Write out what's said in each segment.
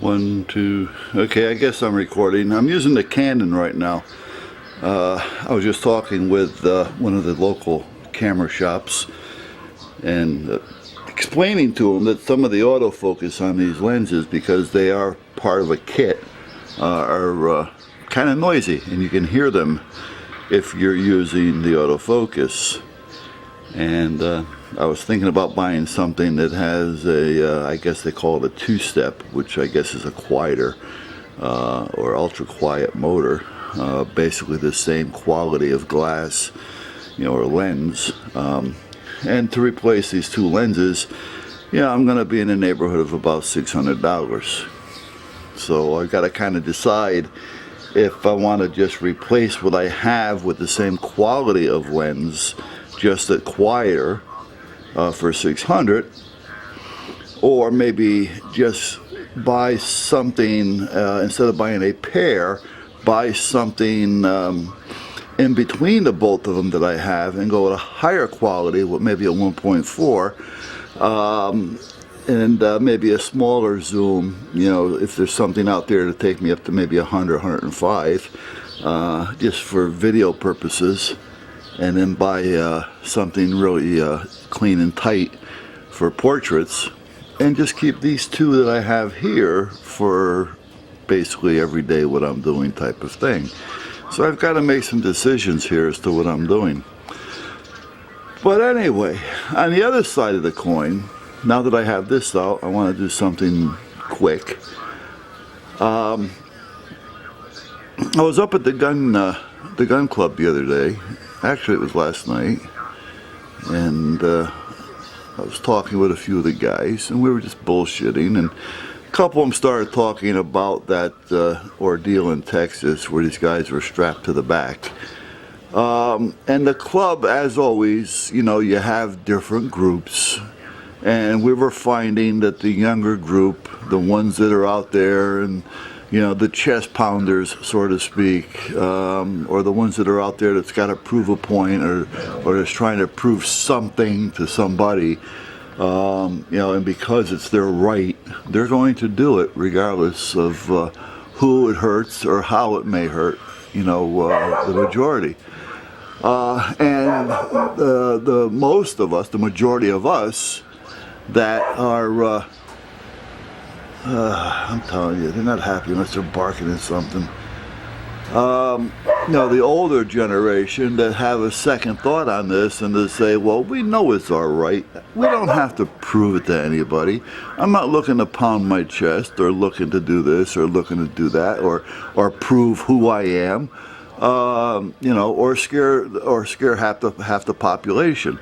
One, two. Okay, I guess I'm recording. I'm using the Canon right now. I was just talking with one of the local camera shops and explaining to them that some of the autofocus on these lenses, because they are part of a kit, are kind of noisy, and you can hear them if you're using the autofocus. And I was thinking about buying something that has a, I guess they call it a two-step, which I guess is a quieter or ultra-quiet motor. Basically the same quality of glass, or lens. And to replace these two lenses, I'm going to be in the neighborhood of about $600. So I've got to kind of decide if I want to just replace what I have with the same quality of lens, just at quieter, for $600, or maybe just buy something instead of buying a pair, buy something in between the both of them that I have and go with a higher quality with maybe a 1.4 and maybe a smaller zoom, if there's something out there to take me up to maybe 100, 105, just for video purposes, and then buy something really clean and tight for portraits, and just keep these two that I have here for basically every day what I'm doing type of thing. So I've got to make some decisions here as to what I'm doing. But anyway, on the other side of the coin, now that I have this out, I want to do something quick. I was up at the gun club the other day. Actually, it was last night, and I was talking with a few of the guys, and we were just bullshitting, and a couple of them started talking about that ordeal in Texas where these guys were strapped to the back. And the club, as always, you have different groups, and we were finding that the younger group, the ones that are out there and the chest pounders, so to speak, or the ones that are out there that's got to prove a point or is trying to prove something to somebody, and because it's their right, they're going to do it regardless of who it hurts or how it may hurt, the majority. And the most of us, the majority of us that are I'm telling you, they're not happy unless they're barking at something. The older generation that have a second thought on this and they say, well, we know it's our right. We don't have to prove it to anybody. I'm not looking to pound my chest or looking to do this or looking to do that or prove who I am, or scare half the population.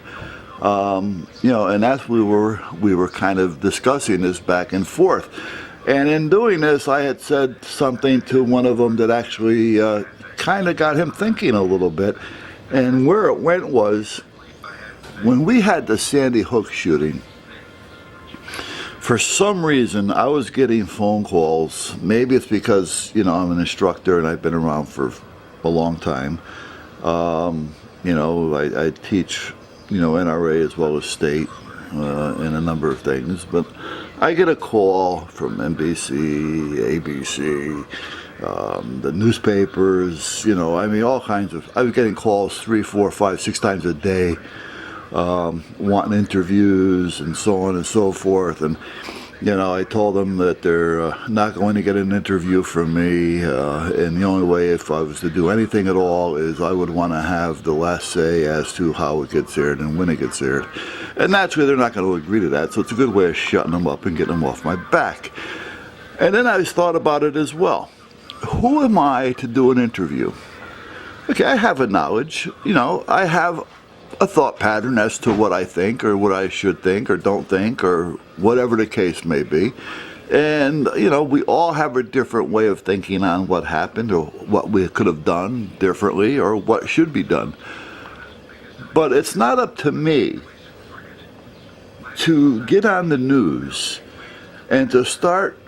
And that's we were kind of discussing this back and forth. And in doing this, I had said something to one of them that actually kind of got him thinking a little bit. And where it went was, when we had the Sandy Hook shooting, for some reason I was getting phone calls. Maybe it's because, I'm an instructor and I've been around for a long time. I teach NRA as well as state in a number of things, but I get a call from NBC, ABC, the newspapers, all kinds of. I was getting calls 3, 4, 5, 6 times a day, wanting interviews and so on and so forth. And I told them that they're not going to get an interview from me, and the only way, if I was to do anything at all, is I would want to have the last say as to how it gets aired and when it gets aired. And naturally, they're not going to agree to that, so it's a good way of shutting them up and getting them off my back. And then I just thought about it as well. Who am I to do an interview? Okay, I have a knowledge, I have a thought pattern as to what I think or what I should think or don't think or whatever the case may be. And, we all have a different way of thinking on what happened or what we could have done differently or what should be done. But it's not up to me to get on the news and to start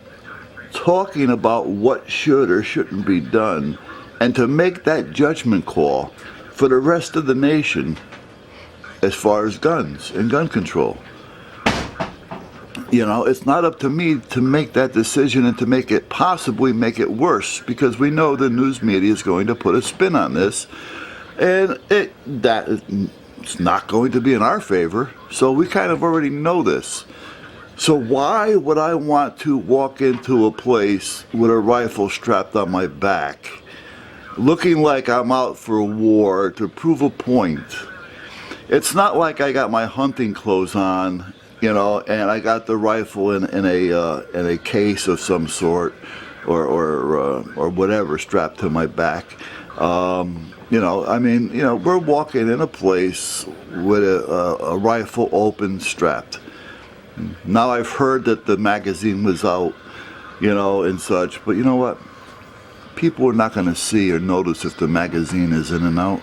talking about what should or shouldn't be done and to make that judgment call for the rest of the nation as far as guns and gun control. It's not up to me to make that decision and to make it possibly make it worse, because we know the news media is going to put a spin on this, and it's not going to be in our favor. So we kind of already know this. So why would I want to walk into a place with a rifle strapped on my back, looking like I'm out for a war to prove a point? It's not like I got my hunting clothes on, and I got the rifle in a case of some sort, or whatever strapped to my back. We're walking in a place with a rifle open, strapped. Now I've heard that the magazine was out, and such, but you know what? People are not going to see or notice if the magazine is in and out.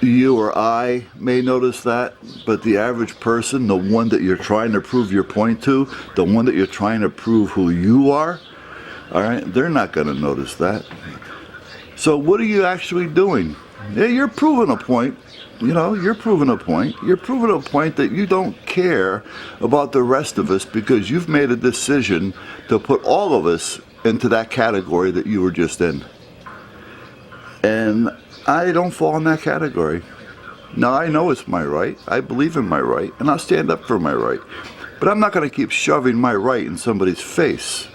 You or I may notice that, but the average person, the one that you're trying to prove your point to, the one that you're trying to prove who you are, all right, they're not going to notice that. So what are you actually doing? Yeah, you're proving a point. You're proving a point. You're proving a point that you don't care about the rest of us, because you've made a decision to put all of us into that category that you were just in. And I don't fall in that category. Now, I know it's my right. I believe in my right, and I'll stand up for my right. But I'm not going to keep shoving my right in somebody's face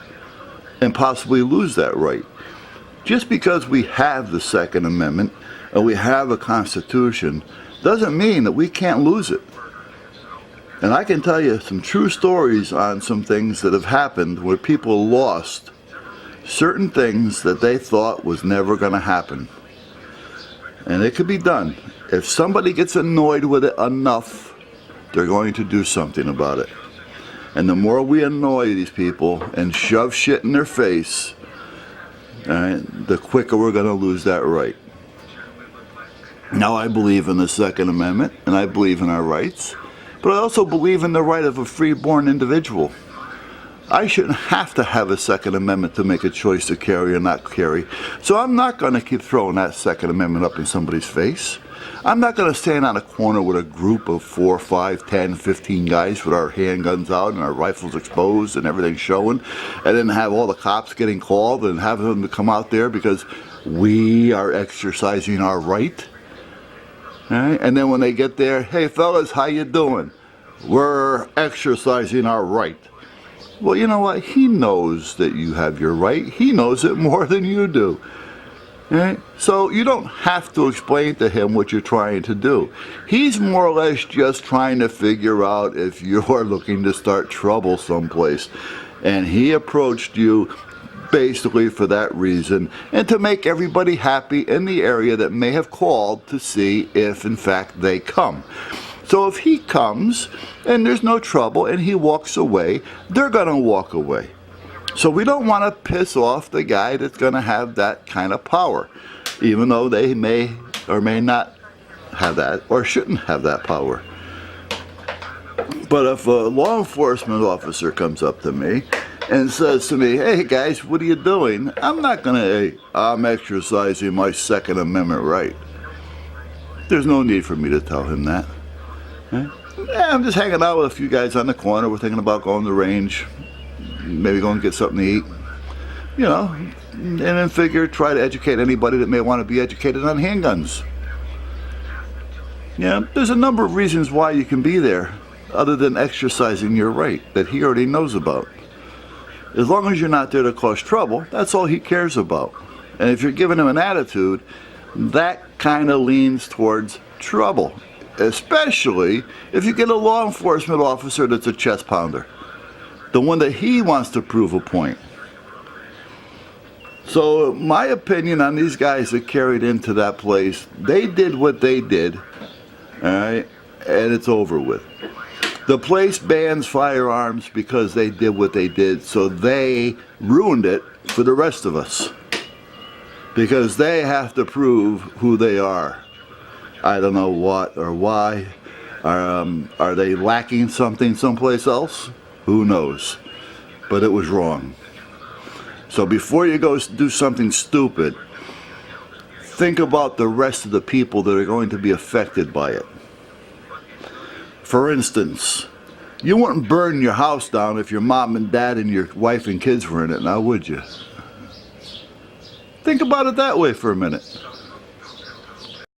and possibly lose that right. Just because we have the Second Amendment and we have a Constitution doesn't mean that we can't lose it. And I can tell you some true stories on some things that have happened where people lost certain things that they thought was never going to happen. And it could be done. If somebody gets annoyed with it enough, they're going to do something about it. And the more we annoy these people and shove shit in their face, all right, the quicker we're going to lose that right. Now, I believe in the Second Amendment, and I believe in our rights, but I also believe in the right of a free-born individual. I shouldn't have to have a Second Amendment to make a choice to carry or not carry. So I'm not going to keep throwing that Second Amendment up in somebody's face. I'm not going to stand on a corner with a group of 4, 5, 10, 15 guys with our handguns out and our rifles exposed and everything showing, and then have all the cops getting called and have them to come out there because we are exercising our right. All right? And then when they get there, hey fellas, how you doing? We're exercising our right. Well, you know what? He knows that you have your right. He knows it more than you do. Right? So you don't have to explain to him what you're trying to do. He's more or less just trying to figure out if you're looking to start trouble someplace. And he approached you basically for that reason, and to make everybody happy in the area that may have called to see if in fact they come. So if he comes and there's no trouble and he walks away, they're going to walk away. So we don't want to piss off the guy that's going to have that kind of power, even though they may or may not have that or shouldn't have that power. But if a law enforcement officer comes up to me and says to me, hey guys, what are you doing? I'm not going to, hey, I'm exercising my Second Amendment right. There's no need for me to tell him that. Yeah, I'm just hanging out with a few guys on the corner. We're thinking about going to the range, maybe going to get something to eat, and then figure, try to educate anybody that may want to be educated on handguns. Yeah, there's a number of reasons why you can be there, other than exercising your right that he already knows about. As long as you're not there to cause trouble, that's all he cares about. And if you're giving him an attitude, that kind of leans towards trouble. Especially if you get a law enforcement officer that's a chest pounder, the one that he wants to prove a point. So my opinion on these guys that carried into that place, they did what they did, all right, and it's over with. The place bans firearms because they did what they did, so they ruined it for the rest of us, because they have to prove who they are. I don't know what or why. Are they lacking something someplace else? Who knows? But it was wrong. So before you go do something stupid, think about the rest of the people that are going to be affected by it. For instance, You wouldn't burn your house down if your mom and dad and your wife and kids were in it, now would you? Think about it that way for a minute.